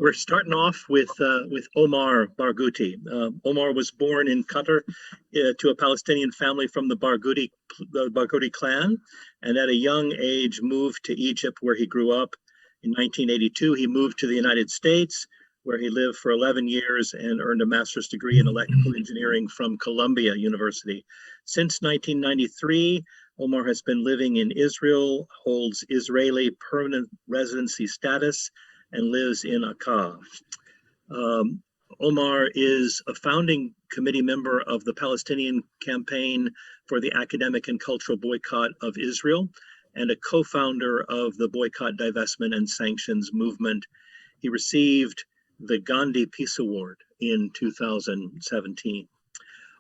We're starting off with Omar Barghouti. Omar was born in Qatar to a Palestinian family from the Barghouti clan, and at a young age moved to Egypt, where he grew up. In 1982, he moved to the United States, where he lived for 11 years and earned a master's degree in electrical engineering from Columbia University. Since 1993, Omar has been living in Israel, holds Israeli permanent residency status, and lives in Akkad. Omar is a founding committee member of the Palestinian Campaign for the Academic and Cultural Boycott of Israel, and a co-founder of the Boycott, Divestment, and Sanctions movement. He received the Gandhi Peace Award in 2017.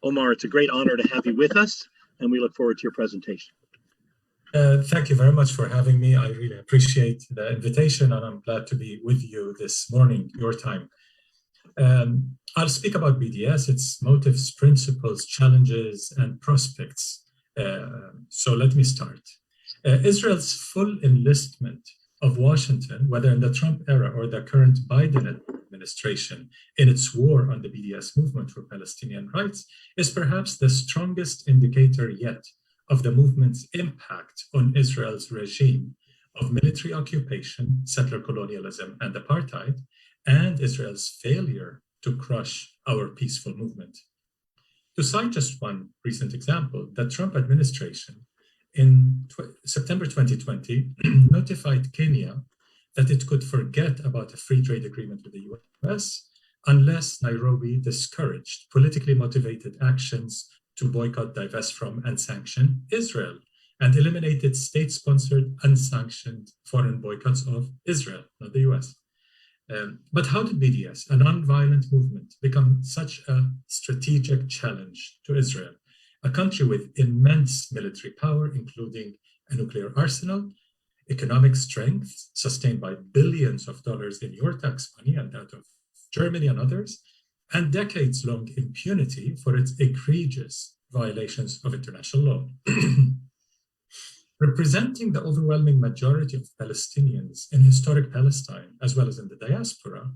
Omar, it's a great honor to have you with us, and we look forward to your presentation. Thank you very much for having me. I really appreciate the invitation, and I'm glad to be with you this morning, your time. I'll speak about BDS, its motives, principles, challenges, and prospects. So let me start. Israel's full enlistment of Washington, whether in the Trump era or the current Biden administration, in its war on the BDS movement for Palestinian rights, is perhaps the strongest indicator yet of the movement's impact on Israel's regime of military occupation, settler colonialism, and apartheid, and Israel's failure to crush our peaceful movement. To cite just one recent example, the Trump administration in September 2020 notified Kenya that it could forget about a free trade agreement with the US unless Nairobi discouraged politically motivated actions to boycott, divest from, and sanction Israel, and eliminated state-sponsored, unsanctioned foreign boycotts of Israel, not the US. But how did BDS, a non-violent movement, become such a strategic challenge to Israel, a country with immense military power, including a nuclear arsenal, economic strength sustained by billions of dollars in your tax money and that of Germany and others, and decades-long impunity for its egregious violations of international law. Representing the overwhelming majority of Palestinians in historic Palestine, as well as in the diaspora,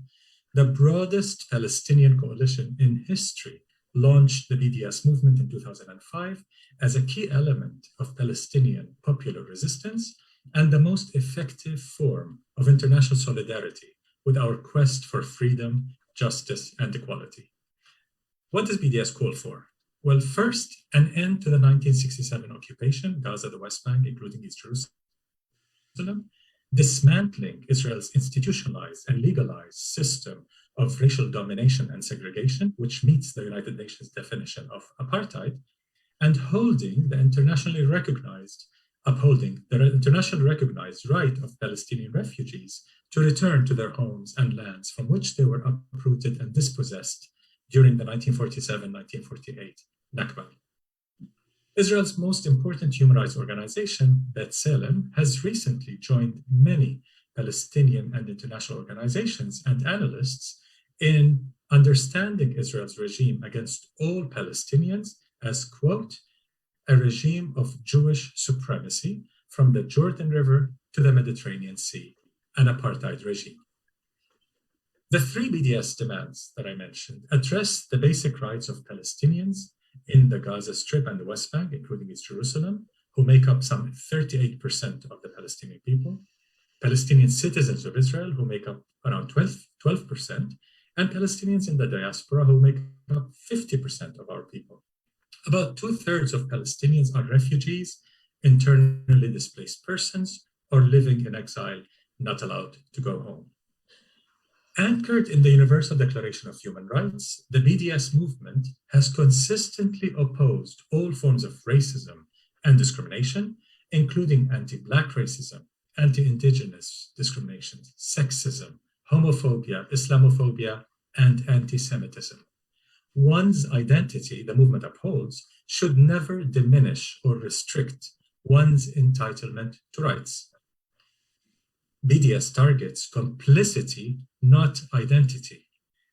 the broadest Palestinian coalition in history launched the BDS movement in 2005 as a key element of Palestinian popular resistance and the most effective form of international solidarity with our quest for freedom, justice, and equality. What does BDS call for? Well, first, an end to the 1967 occupation, Gaza, the West Bank, including East Jerusalem, dismantling Israel's institutionalized and legalized system of racial domination and segregation, which meets the United Nations definition of apartheid, and upholding the internationally recognized right of Palestinian refugees to return to their homes and lands from which they were uprooted and dispossessed during the 1947-1948 Nakba. Israel's most important human rights organization, B'Tselem, has recently joined many Palestinian and international organizations and analysts in understanding Israel's regime against all Palestinians as, quote, a regime of Jewish supremacy from the Jordan River to the Mediterranean Sea, an apartheid regime. The three BDS demands that I mentioned address the basic rights of Palestinians in the Gaza Strip and the West Bank, including East Jerusalem, who make up some 38% of the Palestinian people, Palestinian citizens of Israel, who make up around 12%, and Palestinians in the diaspora, who make up 50% of our people. About 2/3 of Palestinians are refugees, internally displaced persons, or living in exile, not allowed to go home. Anchored in the Universal Declaration of Human Rights, the BDS movement has consistently opposed all forms of racism and discrimination, including anti-Black racism, anti-Indigenous discrimination, sexism, homophobia, Islamophobia, and anti-Semitism. One's identity, the movement upholds, should never diminish or restrict one's entitlement to rights. BDS targets complicity, not identity,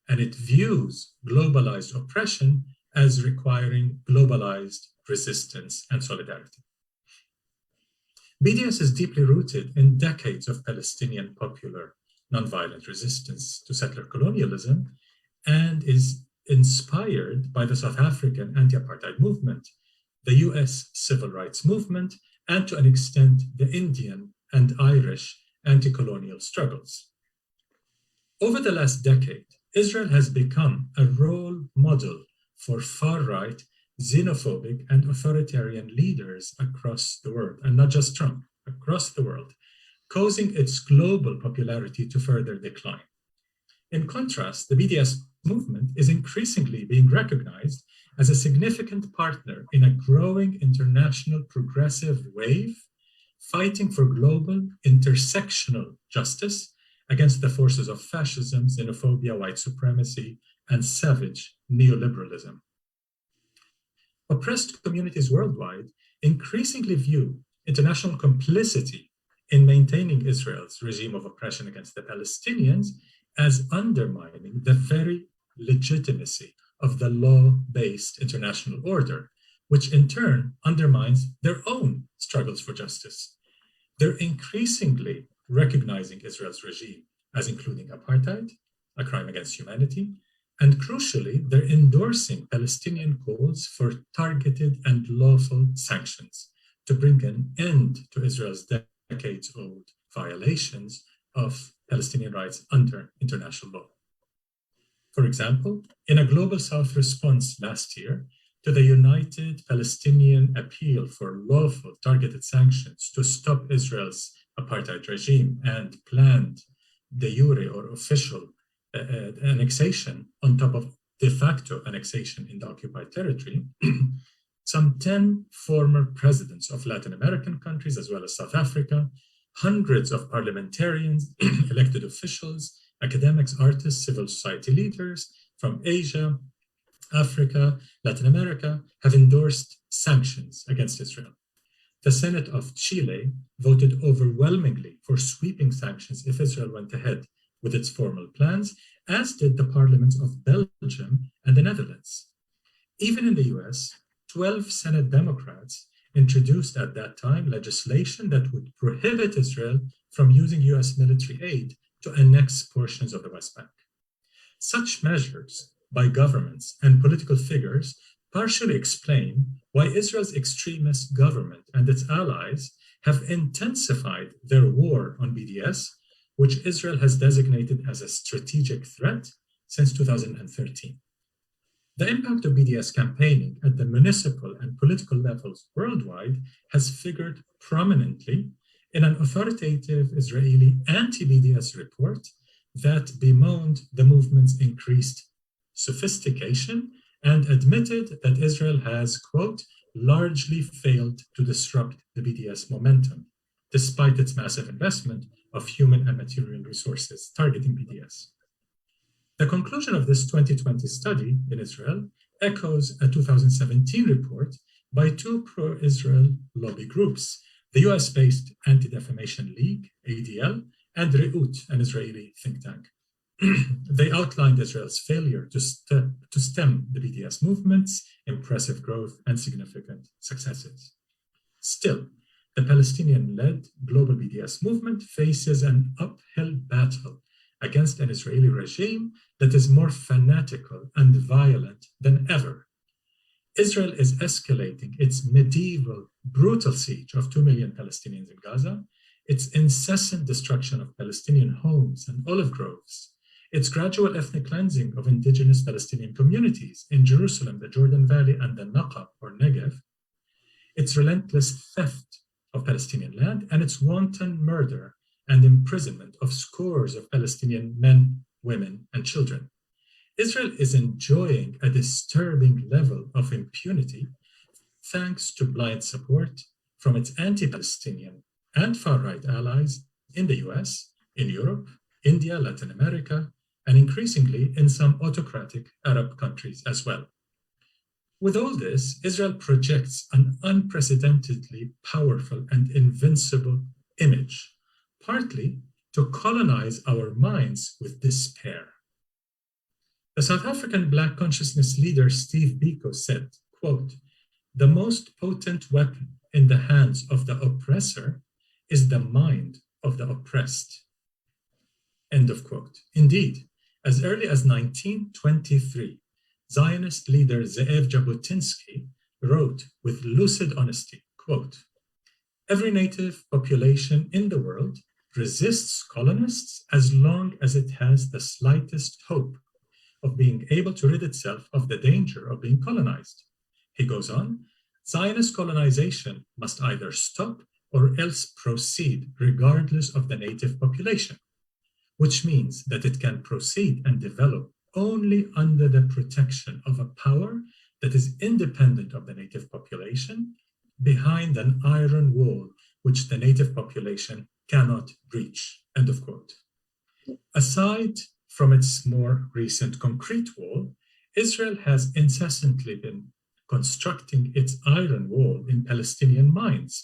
and it views globalized oppression as requiring globalized resistance and solidarity. BDS is deeply rooted in decades of Palestinian popular nonviolent resistance to settler colonialism and is inspired by the South African anti-apartheid movement, the US civil rights movement, and to an extent, the Indian and Irish anti-colonial struggles. Over the last decade, Israel has become a role model for far-right, xenophobic, and authoritarian leaders across the world, and not just Trump, across the world, causing its global popularity to further decline. In contrast, the BDS movement is increasingly being recognized as a significant partner in a growing international progressive wave fighting for global intersectional justice against the forces of fascism, xenophobia, white supremacy, and savage neoliberalism. Oppressed communities worldwide increasingly view international complicity in maintaining Israel's regime of oppression against the Palestinians as undermining the very legitimacy of the law-based international order, which in turn undermines their own struggles for justice. They're increasingly recognizing Israel's regime as including apartheid, a crime against humanity, and crucially, they're endorsing Palestinian calls for targeted and lawful sanctions to bring an end to Israel's decades-old violations of Palestinian rights under international law. For example, in a Global South response last year to the United Palestinian Appeal for Lawful Targeted Sanctions to stop Israel's apartheid regime and planned de jure or official annexation on top of de facto annexation in the occupied territory, some 10 former presidents of Latin American countries, as well as South Africa, hundreds of parliamentarians, elected officials, academics, artists, civil society leaders from Asia, Africa, Latin America have endorsed sanctions against Israel. The Senate of Chile voted overwhelmingly for sweeping sanctions if Israel went ahead with its formal plans, as did the parliaments of Belgium and the Netherlands. Even in the US, 12 Senate Democrats introduced at that time legislation that would prohibit Israel from using US military aid to annex portions of the West Bank. Such measures by governments and political figures partially explain why Israel's extremist government and its allies have intensified their war on BDS, which Israel has designated as a strategic threat since 2013. The impact of BDS campaigning at the municipal and political levels worldwide has figured prominently in an authoritative Israeli anti-BDS report that bemoaned the movement's increased sophistication and admitted that Israel has, quote, largely failed to disrupt the BDS momentum, despite its massive investment of human and material resources targeting BDS. The conclusion of this 2020 study in Israel echoes a 2017 report by two pro-Israel lobby groups, the US-based Anti-Defamation League, ADL, and Re'ut, an Israeli think tank. They outlined Israel's failure to stem the BDS movement's impressive growth and significant successes. Still, the Palestinian-led global BDS movement faces an uphill battle against an Israeli regime that is more fanatical and violent than ever. Israel is escalating its medieval, brutal siege of 2 million Palestinians in Gaza, its incessant destruction of Palestinian homes and olive groves, its gradual ethnic cleansing of indigenous Palestinian communities in Jerusalem, the Jordan Valley, and the Naqab or Negev, its relentless theft of Palestinian land, and its wanton murder and imprisonment of scores of Palestinian men, women, and children. Israel is enjoying a disturbing level of impunity thanks to blind support from its anti-Palestinian and far-right allies in the US, in Europe, India, Latin America, and increasingly in some autocratic Arab countries as well. With all this, Israel projects an unprecedentedly powerful and invincible image, partly to colonize our minds with despair. The South African Black consciousness leader Steve Biko said, quote, "The most potent weapon in the hands of the oppressor is the mind of the oppressed." End of quote. Indeed, as early as 1923, Zionist leader Ze'ev Jabotinsky wrote with lucid honesty, quote, "Every native population in the world resists colonists as long as it has the slightest hope of being able to rid itself of the danger of being colonized." He goes on, "Zionist colonization must either stop or else proceed regardless of the native population, which means that it can proceed and develop only under the protection of a power that is independent of the native population, behind an iron wall which the native population cannot breach." End of quote. Aside from its more recent concrete wall, Israel has incessantly been constructing its iron wall in Palestinian minds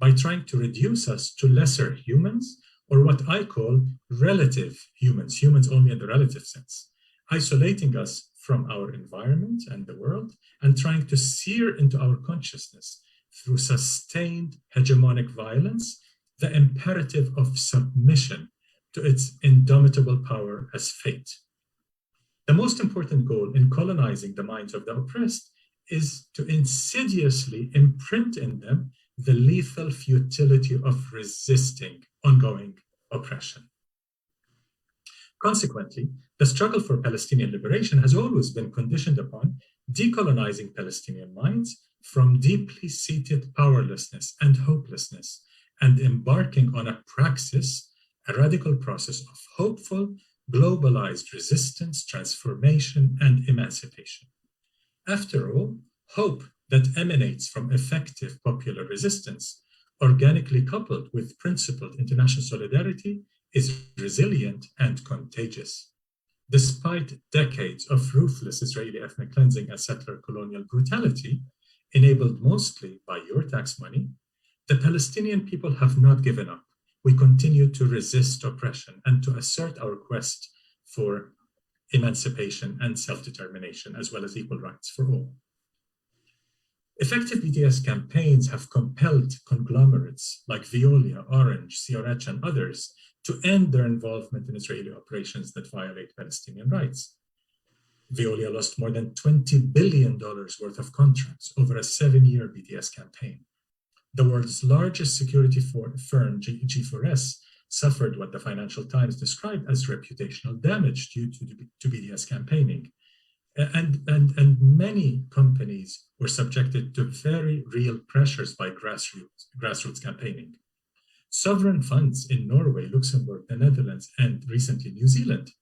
by trying to reduce us to lesser humans, or what I call relative humans, humans only in the relative sense, isolating us from our environment and the world, and trying to sear into our consciousness through sustained hegemonic violence the imperative of submission to its indomitable power as fate. The most important goal in colonizing the minds of the oppressed is to insidiously imprint in them the lethal futility of resisting ongoing oppression. Consequently, the struggle for Palestinian liberation has always been conditioned upon decolonizing Palestinian minds from deeply seated powerlessness and hopelessness, and embarking on a praxis, a radical process of hopeful, globalized resistance, transformation, and emancipation. After all, hope that emanates from effective popular resistance, organically coupled with principled international solidarity, is resilient and contagious. Despite decades of ruthless Israeli ethnic cleansing and settler colonial brutality, enabled mostly by your tax money, the Palestinian people have not given up. We continue to resist oppression and to assert our quest for emancipation and self-determination, as well as equal rights for all. Effective BDS campaigns have compelled conglomerates like Veolia, Orange, CRH, and others to end their involvement in Israeli operations that violate Palestinian rights. Veolia lost more than $20 billion worth of contracts over a 7-year BDS campaign. The world's largest security firm, G4S, suffered what the Financial Times described as reputational damage due to BDS campaigning. And many companies were subjected to very real pressures by grassroots campaigning. Sovereign funds in Norway, Luxembourg, the Netherlands, and recently New Zealand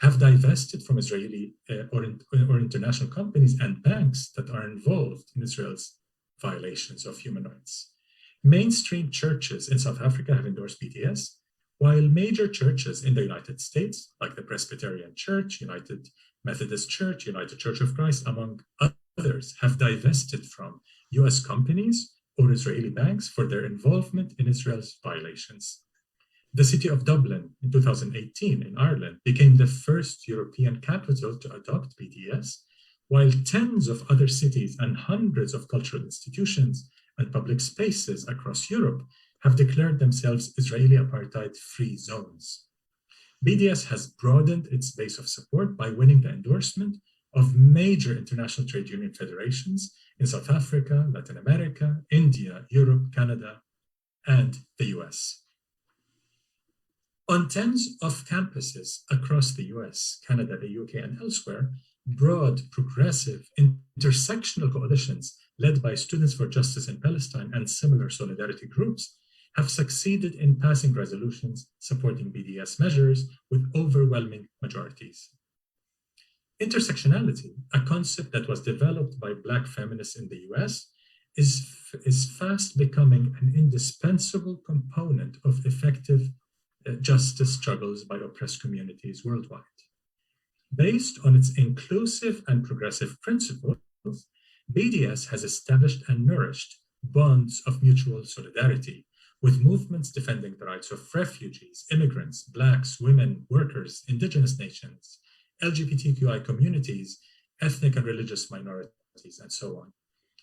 have divested from Israeli or international companies and banks that are involved in Israel's violations of human rights. Mainstream churches in South Africa have endorsed BDS, while major churches in the United States, like the Presbyterian Church, United Methodist Church, United Church of Christ, among others, have divested from US companies or Israeli banks for their involvement in Israel's violations. The city of Dublin in 2018 in Ireland became the first European capital to adopt BDS, while tens of other cities and hundreds of cultural institutions and public spaces across Europe have declared themselves Israeli apartheid-free zones. BDS has broadened its base of support by winning the endorsement of major international trade union federations in South Africa, Latin America, India, Europe, Canada, and the US. On tens of campuses across the US, Canada, the UK, and elsewhere, broad, progressive, intersectional coalitions led by Students for Justice in Palestine and similar solidarity groups have succeeded in passing resolutions supporting BDS measures with overwhelming majorities. Intersectionality, a concept that was developed by Black feminists in the US, is fast becoming an indispensable component of effective justice struggles by oppressed communities worldwide. Based on its inclusive and progressive principles, BDS has established and nourished bonds of mutual solidarity with movements defending the rights of refugees, immigrants, Blacks, women, workers, indigenous nations, LGBTQI communities, ethnic and religious minorities, and so on.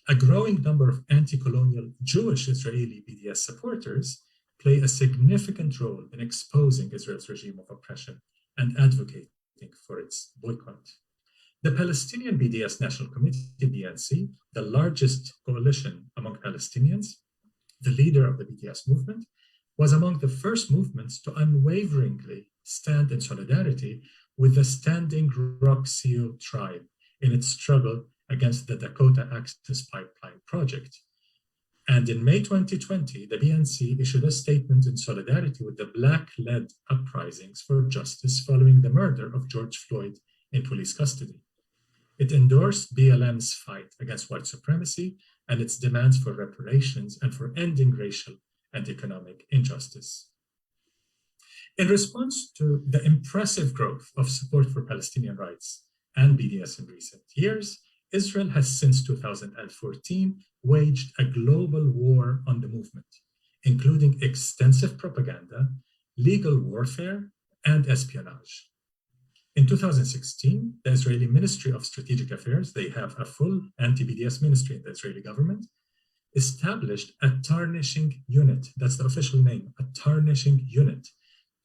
A growing number of anti-colonial Jewish Israeli BDS supporters play a significant role in exposing Israel's regime of oppression and advocating for its boycott. The Palestinian BDS National Committee, BNC, the largest coalition among Palestinians, the leader of the BDS movement, was among the first movements to unwaveringly stand in solidarity with the Standing Rock Sioux tribe in its struggle against the Dakota Access Pipeline project. And in May 2020, the BNC issued a statement in solidarity with the Black-led uprisings for justice following the murder of George Floyd in police custody. It endorsed BLM's fight against white supremacy and its demands for reparations and for ending racial and economic injustice. In response to the impressive growth of support for Palestinian rights and BDS in recent years, Israel has since 2014 waged a global war on the movement, including extensive propaganda, legal warfare, and espionage. In 2016, the Israeli Ministry of Strategic Affairs, they have a full anti-BDS ministry in the Israeli government, established a tarnishing unit, that's the official name, a tarnishing unit,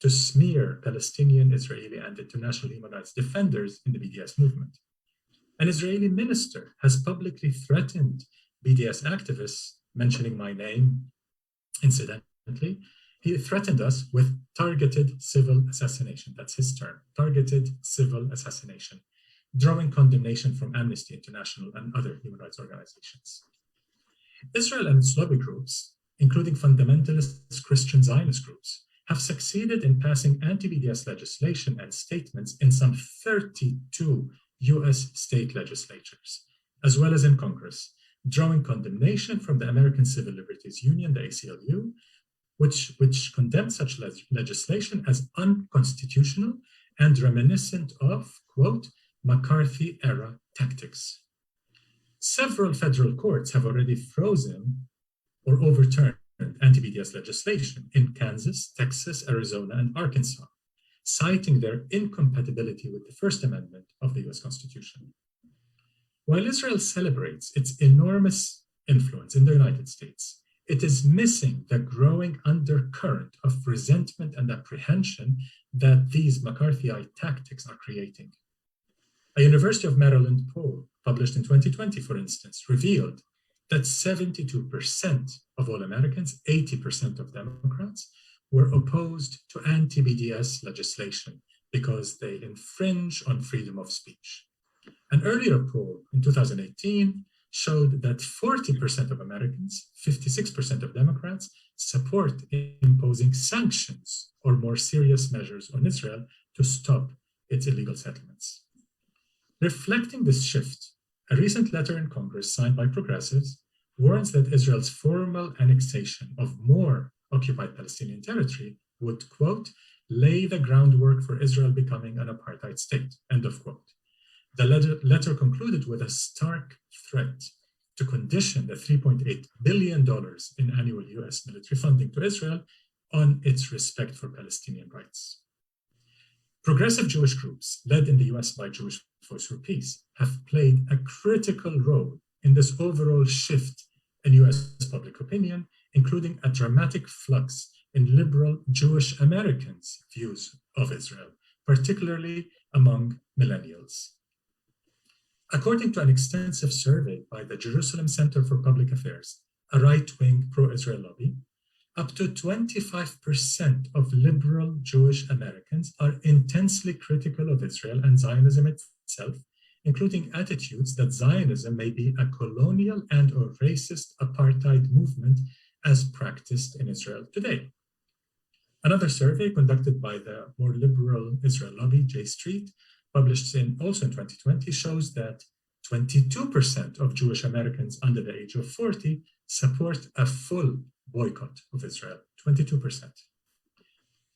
to smear Palestinian, Israeli, and international human rights defenders in the BDS movement. An Israeli minister has publicly threatened BDS activists, mentioning my name, incidentally. He threatened us with targeted civil assassination. That's his term, targeted civil assassination, drawing condemnation from Amnesty International and other human rights organizations. Israel and its lobby groups, including fundamentalist Christian Zionist groups, have succeeded in passing anti-BDS legislation and statements in some 32 US state legislatures, as well as in Congress, drawing condemnation from the American Civil Liberties Union, the ACLU, which condemned such legislation as unconstitutional and reminiscent of, quote, McCarthy-era tactics. Several federal courts have already frozen or overturned anti-BDS legislation in Kansas, Texas, Arizona, and Arkansas, citing their incompatibility with the First Amendment of the US Constitution. While Israel celebrates its enormous influence in the United States, it is missing the growing undercurrent of resentment and apprehension that these McCarthyite tactics are creating. A University of Maryland poll published in 2020, for instance, revealed that 72% of all Americans, 80% of Democrats, were opposed to anti-BDS legislation because they infringe on freedom of speech. An earlier poll in 2018 showed that 40% of Americans, 56% of Democrats, support imposing sanctions or more serious measures on Israel to stop its illegal settlements. Reflecting this shift, a recent letter in Congress signed by progressives warns that Israel's formal annexation of more occupied Palestinian territory would, quote, lay the groundwork for Israel becoming an apartheid state, end of quote. The letter concluded with a stark threat to condition the $3.8 billion in annual US military funding to Israel on its respect for Palestinian rights. Progressive Jewish groups, led in the US by Jewish Voice for Peace, have played a critical role in this overall shift in US public opinion, including a dramatic flux in liberal Jewish Americans' views of Israel, particularly among millennials. According to an extensive survey by the Jerusalem Center for Public Affairs, a right-wing pro-Israel lobby, up to 25% of liberal Jewish Americans are intensely critical of Israel and Zionism itself, including attitudes that Zionism may be a colonial and or racist apartheid movement as practiced in Israel today. Another survey conducted by the more liberal Israel lobby, J Street, published also in 2020, shows that 22% of Jewish Americans under the age of 40 support a full boycott of Israel, 22%.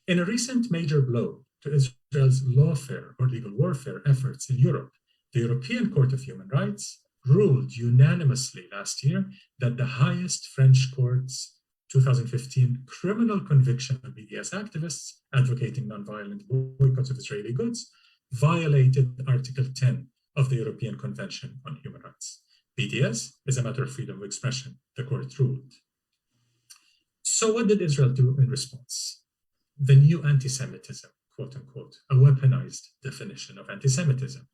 In a recent major blow to Israel's lawfare or legal warfare efforts in Europe, the European Court of Human Rights ruled unanimously last year that the highest French court's 2015 criminal conviction of BDS activists advocating nonviolent boycotts of Israeli goods violated Article 10 of the European Convention on Human Rights. BDS is a matter of freedom of expression, the court ruled. So what did Israel do in response? The new anti-Semitism, quote unquote, a weaponized definition of anti-Semitism.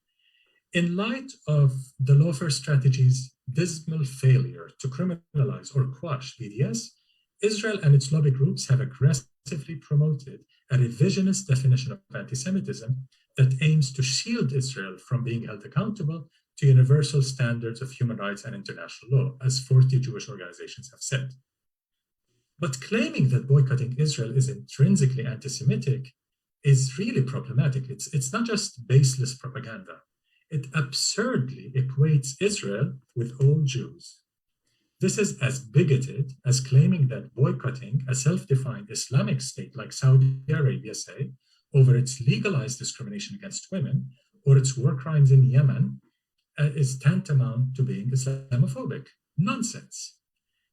In light of the lawfare strategy's dismal failure to criminalize or quash BDS, Israel and its lobby groups have aggressively promoted a revisionist definition of anti-Semitism that aims to shield Israel from being held accountable to universal standards of human rights and international law, as 40 Jewish organizations have said. But claiming that boycotting Israel is intrinsically anti-Semitic is really problematic. It's not just baseless propaganda. It absurdly equates Israel with all Jews. This is as bigoted as claiming that boycotting a self-defined Islamic state like Saudi Arabia, say, over its legalized discrimination against women or its war crimes in Yemen is tantamount to being Islamophobic. Nonsense.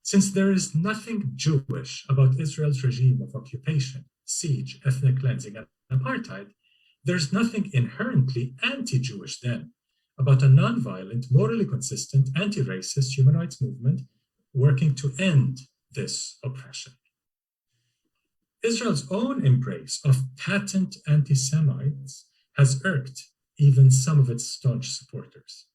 Since there is nothing Jewish about Israel's regime of occupation, siege, ethnic cleansing, and apartheid, there's nothing inherently anti-Jewish then about a nonviolent, morally consistent, anti-racist human rights movement working to end this oppression. Israel's own embrace of patent anti-Semites has irked even some of its staunch supporters.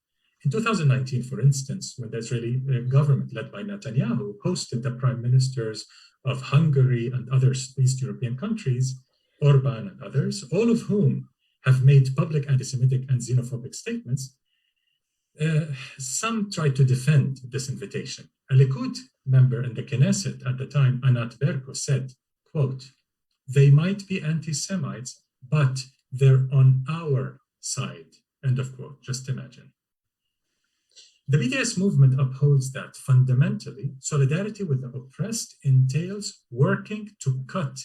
In 2019, for instance, when the Israeli government led by Netanyahu hosted the prime ministers of Hungary and other East European countries, Orban and others, all of whom have made public anti-Semitic and xenophobic statements, some tried to defend this invitation. A Likud member in the Knesset at the time, Anat Berko, said, quote, "They might be anti-Semites, but they're on our side," end of quote. Just imagine. The BDS movement upholds that fundamentally, solidarity with the oppressed entails working to cut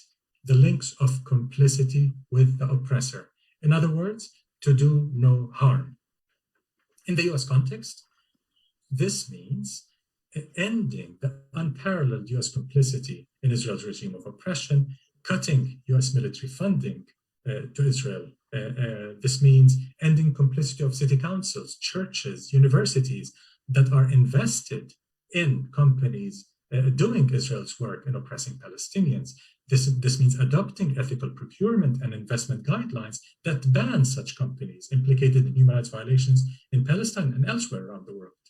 the links of complicity with the oppressor. In other words, to do no harm. In the US context, this means ending the unparalleled US complicity in Israel's regime of oppression, cutting US military funding to Israel. This means ending complicity of city councils, churches, universities that are invested in companies doing Israel's work in oppressing Palestinians. This means adopting ethical procurement and investment guidelines that ban such companies implicated in human rights violations in Palestine and elsewhere around the world.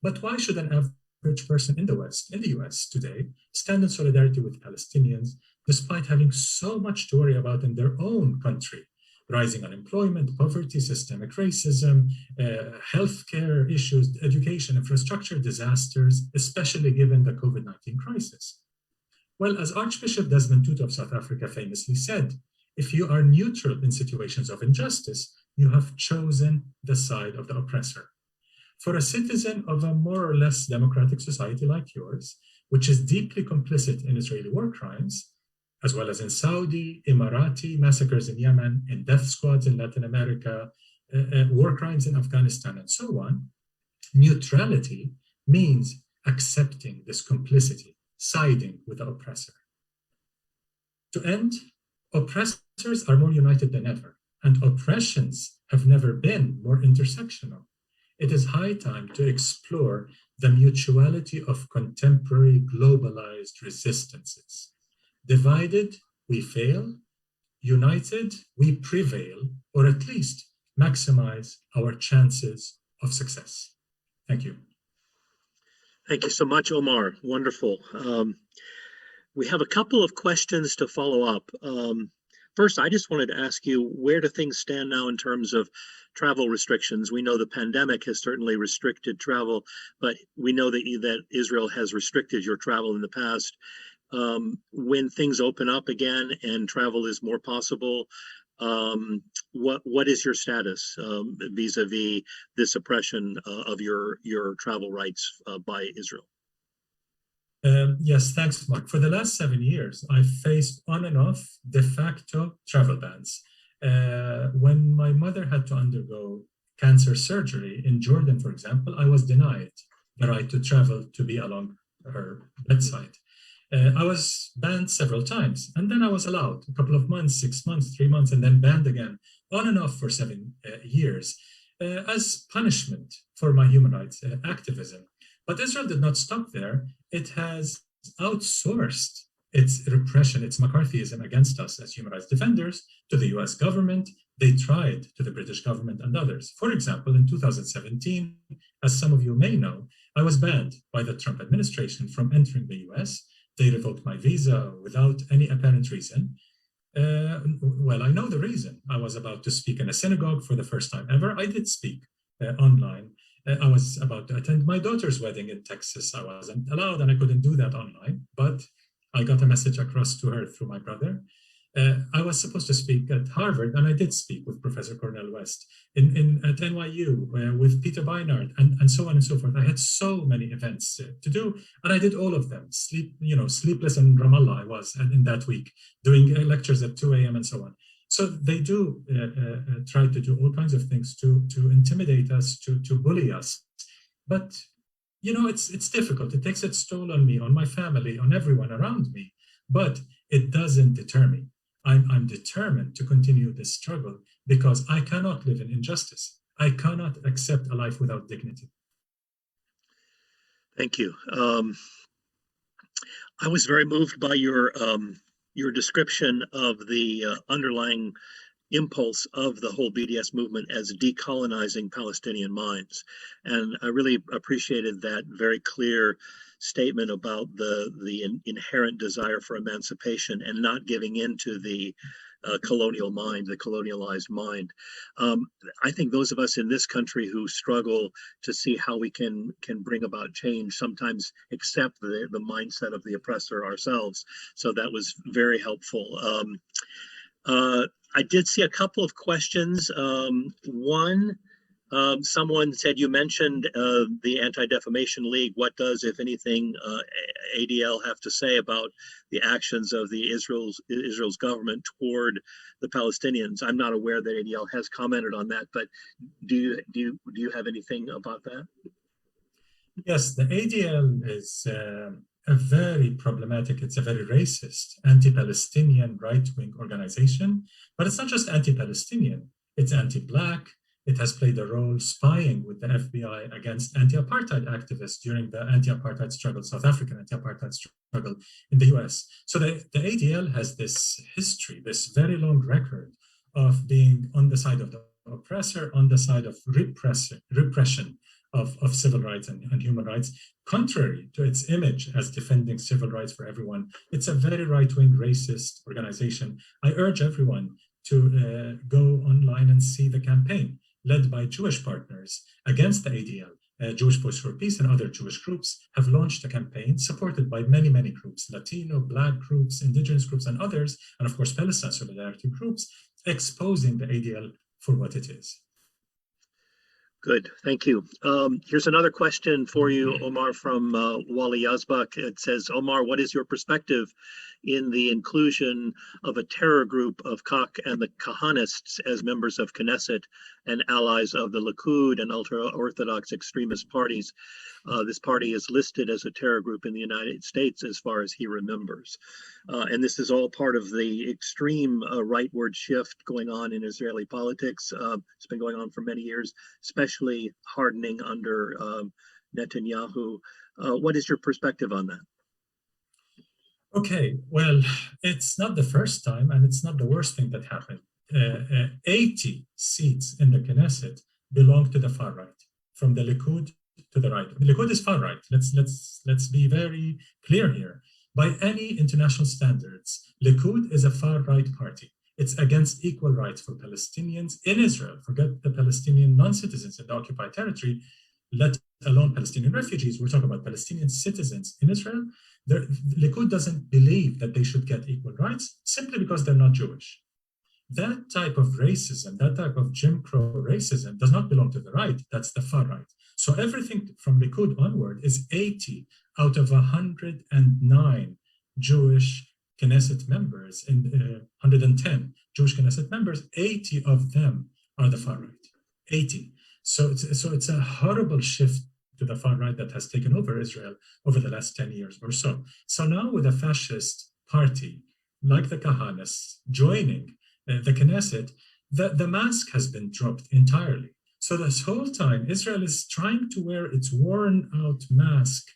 But why should an average person in the West, in the US today, stand in solidarity with Palestinians despite having so much to worry about in their own country? Rising unemployment, poverty, systemic racism, healthcare issues, education, infrastructure disasters, especially given the COVID-19 crisis. Well, as Archbishop Desmond Tutu of South Africa famously said, if you are neutral in situations of injustice, you have chosen the side of the oppressor. For a citizen of a more or less democratic society like yours, which is deeply complicit in Israeli war crimes, as well as in Saudi, Emirati massacres in Yemen, in death squads in Latin America, war crimes in Afghanistan, and so on, neutrality means accepting this complicity, siding with the oppressor. To end, oppressors are more united than ever, and oppressions have never been more intersectional. It is high time to explore the mutuality of contemporary globalized resistances. Divided, we fail. United, we prevail, or at least maximize our chances of success. Thank you. Thank you so much, Omar. Wonderful. We have a couple of questions to follow up. First, I just wanted to ask you, where do things stand now in terms of travel restrictions? We know the pandemic has certainly restricted travel, but we know that Israel has restricted your travel in the past. When things open up again and travel is more possible, what is your status vis-a-vis this suppression of your travel rights by Israel? Yes, thanks, Mark. For the last 7 years, I've faced on and off de facto travel bans. When my mother had to undergo cancer surgery in Jordan, for example, I was denied the right to travel to be along her bedside. I was banned several times, and then I was allowed a couple of months, 6 months, 3 months, and then banned again, on and off for 7 years, as punishment for my human rights activism. But Israel did not stop there. It has outsourced its repression, its McCarthyism against us as human rights defenders to the US government. They tried to the British government and others. For example, in 2017, as some of you may know, I was banned by the Trump administration from entering the US. They revoked my visa without any apparent reason. Well, I know the reason. I was about to speak in a synagogue for the first time ever. I did speak online. I was about to attend my daughter's wedding in Texas. I wasn't allowed and I couldn't do that online, but I got a message across to her through my brother. I was supposed to speak at Harvard, and I did speak with Professor Cornel West at NYU with Peter Beinart, and so on and so forth. I had so many events to do, and I did all of them. Sleepless in Ramallah. I was in that week doing lectures at 2 a.m. and so on. So they do try to do all kinds of things to intimidate us, to bully us, but it's difficult. It takes its toll on me, on my family, on everyone around me, but it doesn't deter me. I'm determined to continue this struggle because I cannot live in injustice. I cannot accept a life without dignity. Thank you. I was very moved by your description of the underlying impulse of the whole BDS movement as decolonizing Palestinian minds. And I really appreciated that very clear statement about the inherent desire for emancipation and not giving into the colonial mind, the colonialized mind. I think those of us in this country who struggle to see how we can bring about change sometimes accept the mindset of the oppressor ourselves. So that was very helpful. I did see a couple of questions. One, someone said you mentioned the Anti-Defamation League. What does, if anything, ADL have to say about the actions of the Israel's government toward the Palestinians? I'm not aware that ADL has commented on that, but do you have anything about that? Yes, the ADL is a very problematic, it's a very racist, anti-Palestinian right-wing organization, but it's not just anti-Palestinian, it's anti-Black. It has played a role spying with the FBI against anti-apartheid activists during the anti-apartheid struggle, South African anti-apartheid struggle in the US. So the ADL has this history, this very long record of being on the side of the oppressor, on the side of repression of civil rights and human rights, contrary to its image as defending civil rights for everyone. It's a very right-wing racist organization. I urge everyone to go online and see the campaign led by Jewish partners against the ADL. Jewish Voice for Peace and other Jewish groups have launched a campaign supported by many, many groups, Latino, Black groups, indigenous groups, and others, and of course, Palestine solidarity groups, exposing the ADL for what it is. Good, thank you. Here's another question for you, Omar, from Wally Yazbak. It says, Omar, what is your perspective in the inclusion of a terror group of Kach and the Kahanists as members of Knesset and allies of the Likud and ultra-Orthodox extremist parties? This party is listed as a terror group in the United States as far as he remembers. And this is all part of the extreme rightward shift going on in Israeli politics. It's been going on for many years, especially hardening under Netanyahu. What is your perspective on that? Okay, well, it's not the first time and it's not the worst thing that happened. 80 seats in the Knesset belong to the far right, from the Likud to the right. The Likud is far right. Let's be very clear here. By any international standards, Likud is a far right party. It's against equal rights for Palestinians in Israel. Forget the Palestinian non-citizens in the occupied territory, let alone Palestinian refugees. We're talking about Palestinian citizens in Israel. The Likud doesn't believe that they should get equal rights simply because they're not Jewish. That type of racism, that type of Jim Crow racism does not belong to the right, that's the far right. So everything from Likud onward is 80 out of 109 Jewish Knesset members, and 110 Jewish Knesset members, 80 of them are the far right, 80. So it's a horrible shift to the far right that has taken over Israel over the last 10 years or so. So now with a fascist party like the Kahanists joining the Knesset, the mask has been dropped entirely. So this whole time, Israel is trying to wear its worn out mask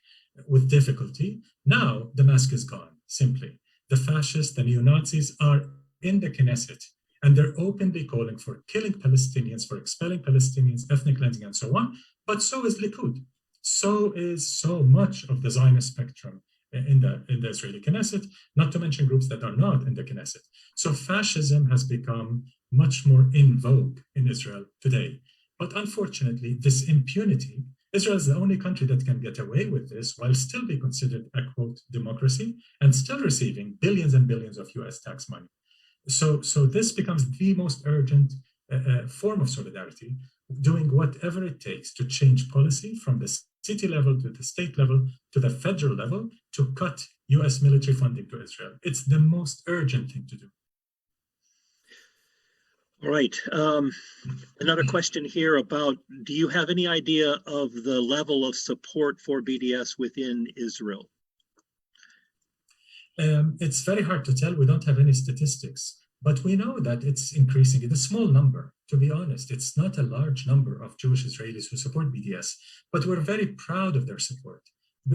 with difficulty. Now the mask is gone, simply. The fascists, the neo-Nazis are in the Knesset, and they're openly calling for killing Palestinians, for expelling Palestinians, ethnic cleansing, and so on. But so is Likud. So is so much of the Zionist spectrum in the Israeli Knesset, not to mention groups that are not in the Knesset. So fascism has become much more in vogue in Israel today. But unfortunately, this impunity, Israel is the only country that can get away with this while still be considered a quote democracy and still receiving billions and billions of US tax money. So this becomes the most urgent form of solidarity, doing whatever it takes to change policy from the city level to the state level to the federal level to cut US military funding to Israel. It's the most urgent thing to do. All right. Another question here about, do you have any idea of the level of support for BDS within Israel? It's very hard to tell. We don't have any statistics, but we know that it's increasing. It's a small number, to be honest. It's not a large number of Jewish Israelis who support BDS, but we're very proud of their support,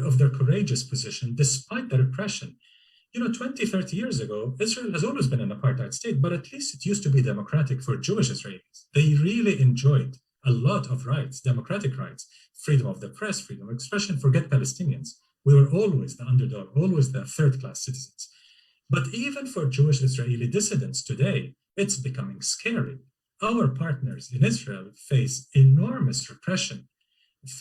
of their courageous position, despite the repression. 20, 30 years ago, Israel has always been an apartheid state, but at least it used to be democratic for Jewish Israelis. They really enjoyed a lot of rights, democratic rights, freedom of the press, freedom of expression, forget Palestinians. We were always the underdog, always the third-class citizens. But even for Jewish Israeli dissidents today, it's becoming scary. Our partners in Israel face enormous repression,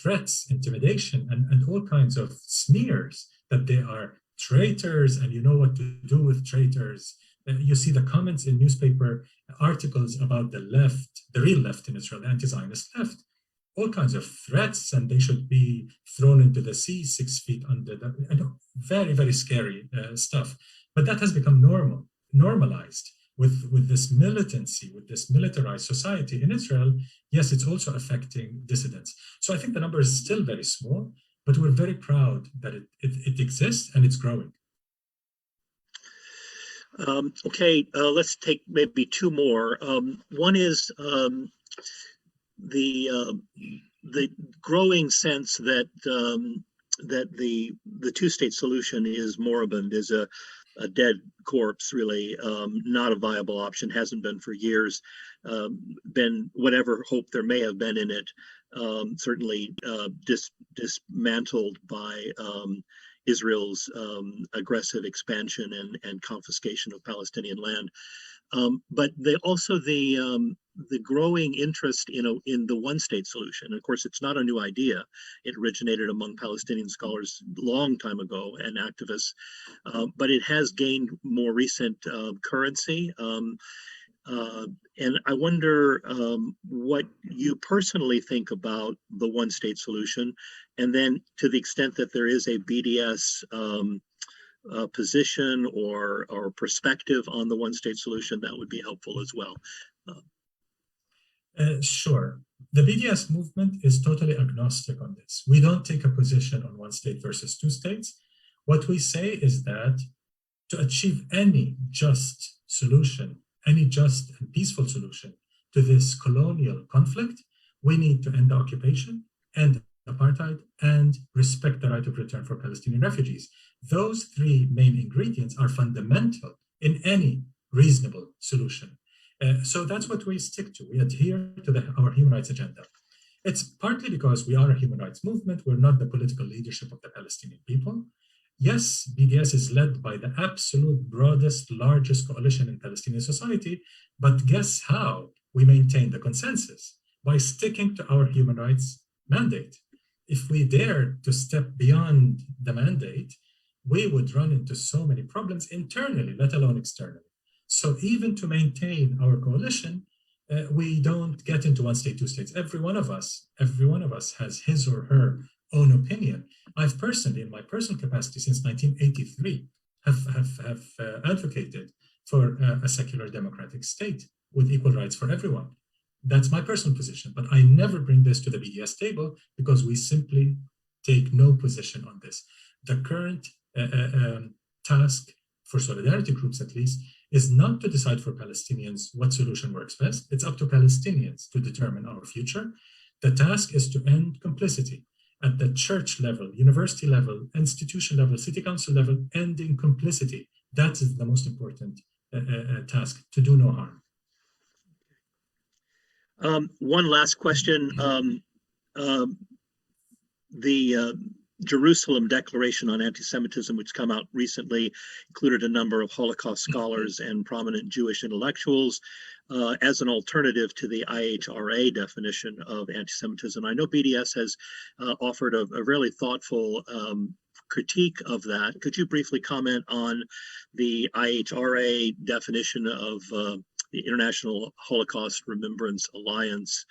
threats, intimidation, and all kinds of smears that they are traitors, and you know what to do with traitors. You see the comments in newspaper articles about the left, the real left in Israel, the anti-Zionist left, all kinds of threats, and they should be thrown into the sea 6 feet under the, very, very scary stuff. But that has become normalized with this militancy, with this militarized society in Israel. Yes, it's also affecting dissidents. So I think the number is still very small, but we're very proud that it exists and it's growing. Okay, let's take maybe two more. One is the growing sense that that the two-state solution is moribund, is a dead corpse, really, not a viable option, hasn't been for years, been whatever hope there may have been in it, certainly dismantled by Israel's aggressive expansion and confiscation of Palestinian land. But also the growing interest in the one-state solution. And of course, it's not a new idea. It originated among Palestinian scholars a long time ago and activists, but it has gained more recent currency. And I wonder what you personally think about the one-state solution, and then to the extent that there is a BDS position or perspective on the one-state solution, that would be helpful as well. Sure. The BDS movement is totally agnostic on this. We don't take a position on one state versus two states. What we say is that to achieve any just solution, any just and peaceful solution to this colonial conflict, we need to end the occupation, end apartheid, and respect the right of return for Palestinian refugees. Those three main ingredients are fundamental in any reasonable solution. So that's what we stick to. We adhere to our human rights agenda. It's partly because we are a human rights movement. We're not the political leadership of the Palestinian people. Yes, BDS is led by the absolute broadest, largest coalition in Palestinian society, but guess how we maintain the consensus? By sticking to our human rights mandate. If we dare to step beyond the mandate, we would run into so many problems internally, let alone externally. So even to maintain our coalition, we don't get into one state, two states. Every one of us has his or her own opinion. I've personally, in my personal capacity since 1983, have advocated for a secular democratic state with equal rights for everyone. That's my personal position, but I never bring this to the BDS table because we simply take no position on this. The current task for solidarity groups, at least, is not to decide for Palestinians what solution works best. It's up to Palestinians to determine our future. The task is to end complicity. at the church level, university level, institution level, city council level, ending complicity. That is the most important task, to do no harm. One last question. The Jerusalem Declaration on Anti-Semitism, which come out recently, included a number of Holocaust scholars and prominent Jewish intellectuals as an alternative to the IHRA definition of anti-Semitism. I know BDS has offered a really thoughtful critique of that. Could you briefly comment on the IHRA definition of the International Holocaust Remembrance Alliance,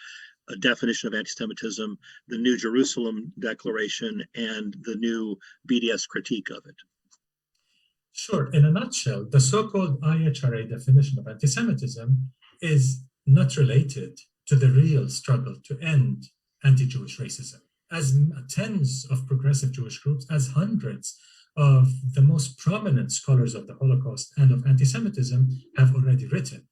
a definition of anti-Semitism, the New Jerusalem Declaration, and the new BDS critique of it? Sure. In a nutshell, the so-called IHRA definition of anti-Semitism is not related to the real struggle to end anti-Jewish racism. As tens of progressive Jewish groups, as hundreds of the most prominent scholars of the Holocaust and of anti-Semitism have already written,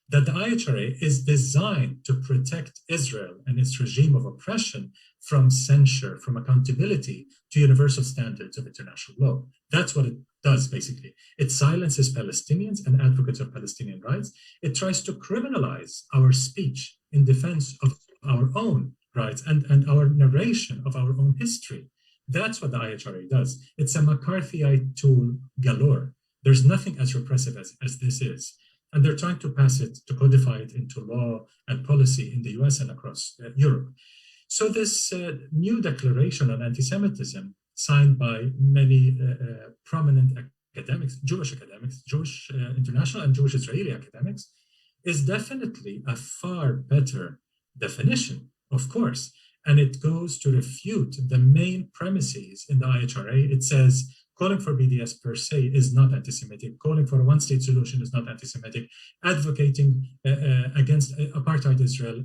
that the IHRA is designed to protect Israel and its regime of oppression from censure, from accountability to universal standards of international law. That's what it does, basically. It silences Palestinians and advocates of Palestinian rights. It tries to criminalize our speech in defense of our own rights and our narration of our own history. That's what the IHRA does. It's a McCarthyite tool galore. There's nothing as repressive as this is. And they're trying to pass it, to codify it into law and policy in the US and across Europe. So this new declaration on anti-Semitism, signed by many prominent academics, Jewish international and Jewish Israeli academics, is definitely a far better definition, of course. And it goes to refute the main premises in the IHRA. It says, calling for BDS per se is not anti-Semitic. Calling for a one-state solution is not anti-Semitic. Advocating against apartheid Israel,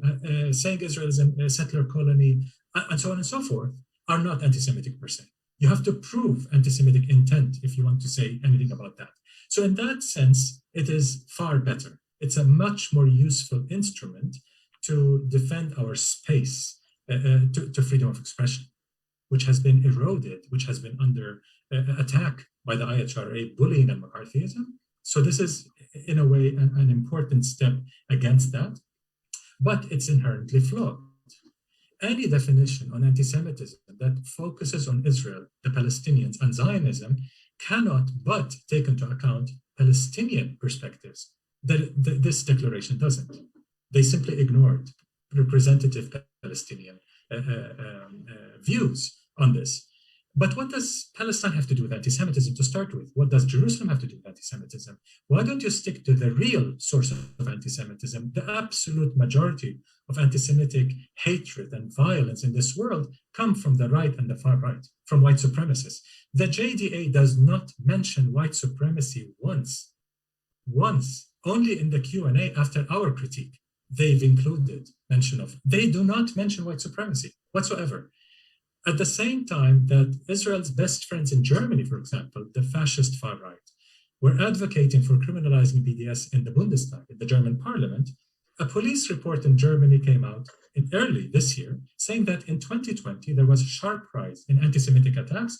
saying Israel is a settler colony, and so on and so forth, are not anti-Semitic per se. You have to prove anti-Semitic intent if you want to say anything about that. So in that sense, it is far better. It's a much more useful instrument to defend our space to freedom of expression, which has been eroded, which has been under attack by the IHRA, bullying and McCarthyism. So this is, in a way, an important step against that, but it's inherently flawed. Any definition on anti-Semitism that focuses on Israel, the Palestinians, and Zionism cannot but take into account Palestinian perspectives. This declaration doesn't. They simply ignored representative Palestinian views on this. But what does Palestine have to do with anti-Semitism to start with? What does Jerusalem have to do with anti-Semitism? Why don't you stick to the real source of anti-Semitism? The absolute majority of anti-Semitic hatred and violence in this world come from the right and the far right, from white supremacists. The JDA does not mention white supremacy once, only in the Q&A after our critique. They've included mention of, they do not mention white supremacy whatsoever. At the same time that Israel's best friends in Germany, for example, the fascist far right, were advocating for criminalizing BDS in the Bundestag, in the German parliament, a police report in Germany came out early this year saying that in 2020, there was a sharp rise in anti-Semitic attacks,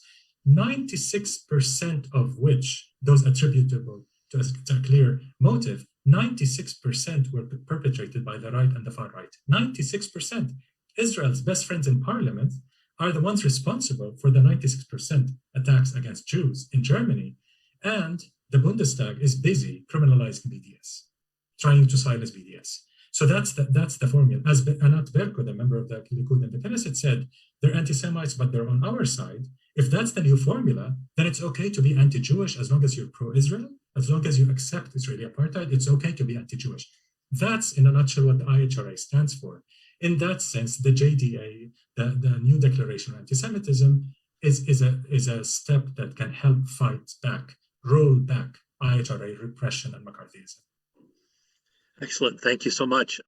96% of which, those attributable to a clear motive, 96% were perpetrated by the right and the far right. 96%. Israel's best friends in parliament are the ones responsible for the 96% attacks against Jews in Germany. And the Bundestag is busy criminalizing BDS, trying to silence BDS. So that's the formula. As Anat Berko, the member of the Likud in the Knesset, said, they're anti-Semites, but they're on our side. If that's the new formula, then it's okay to be anti-Jewish as long as you're pro-Israel, as long as you accept Israeli apartheid, it's okay to be anti-Jewish. That's, in a nutshell, what the IHRA stands for. In that sense, the JDA, the new declaration on anti-Semitism, is a step that can help fight back, roll back IHRA repression and McCarthyism. Excellent. Thank you so much.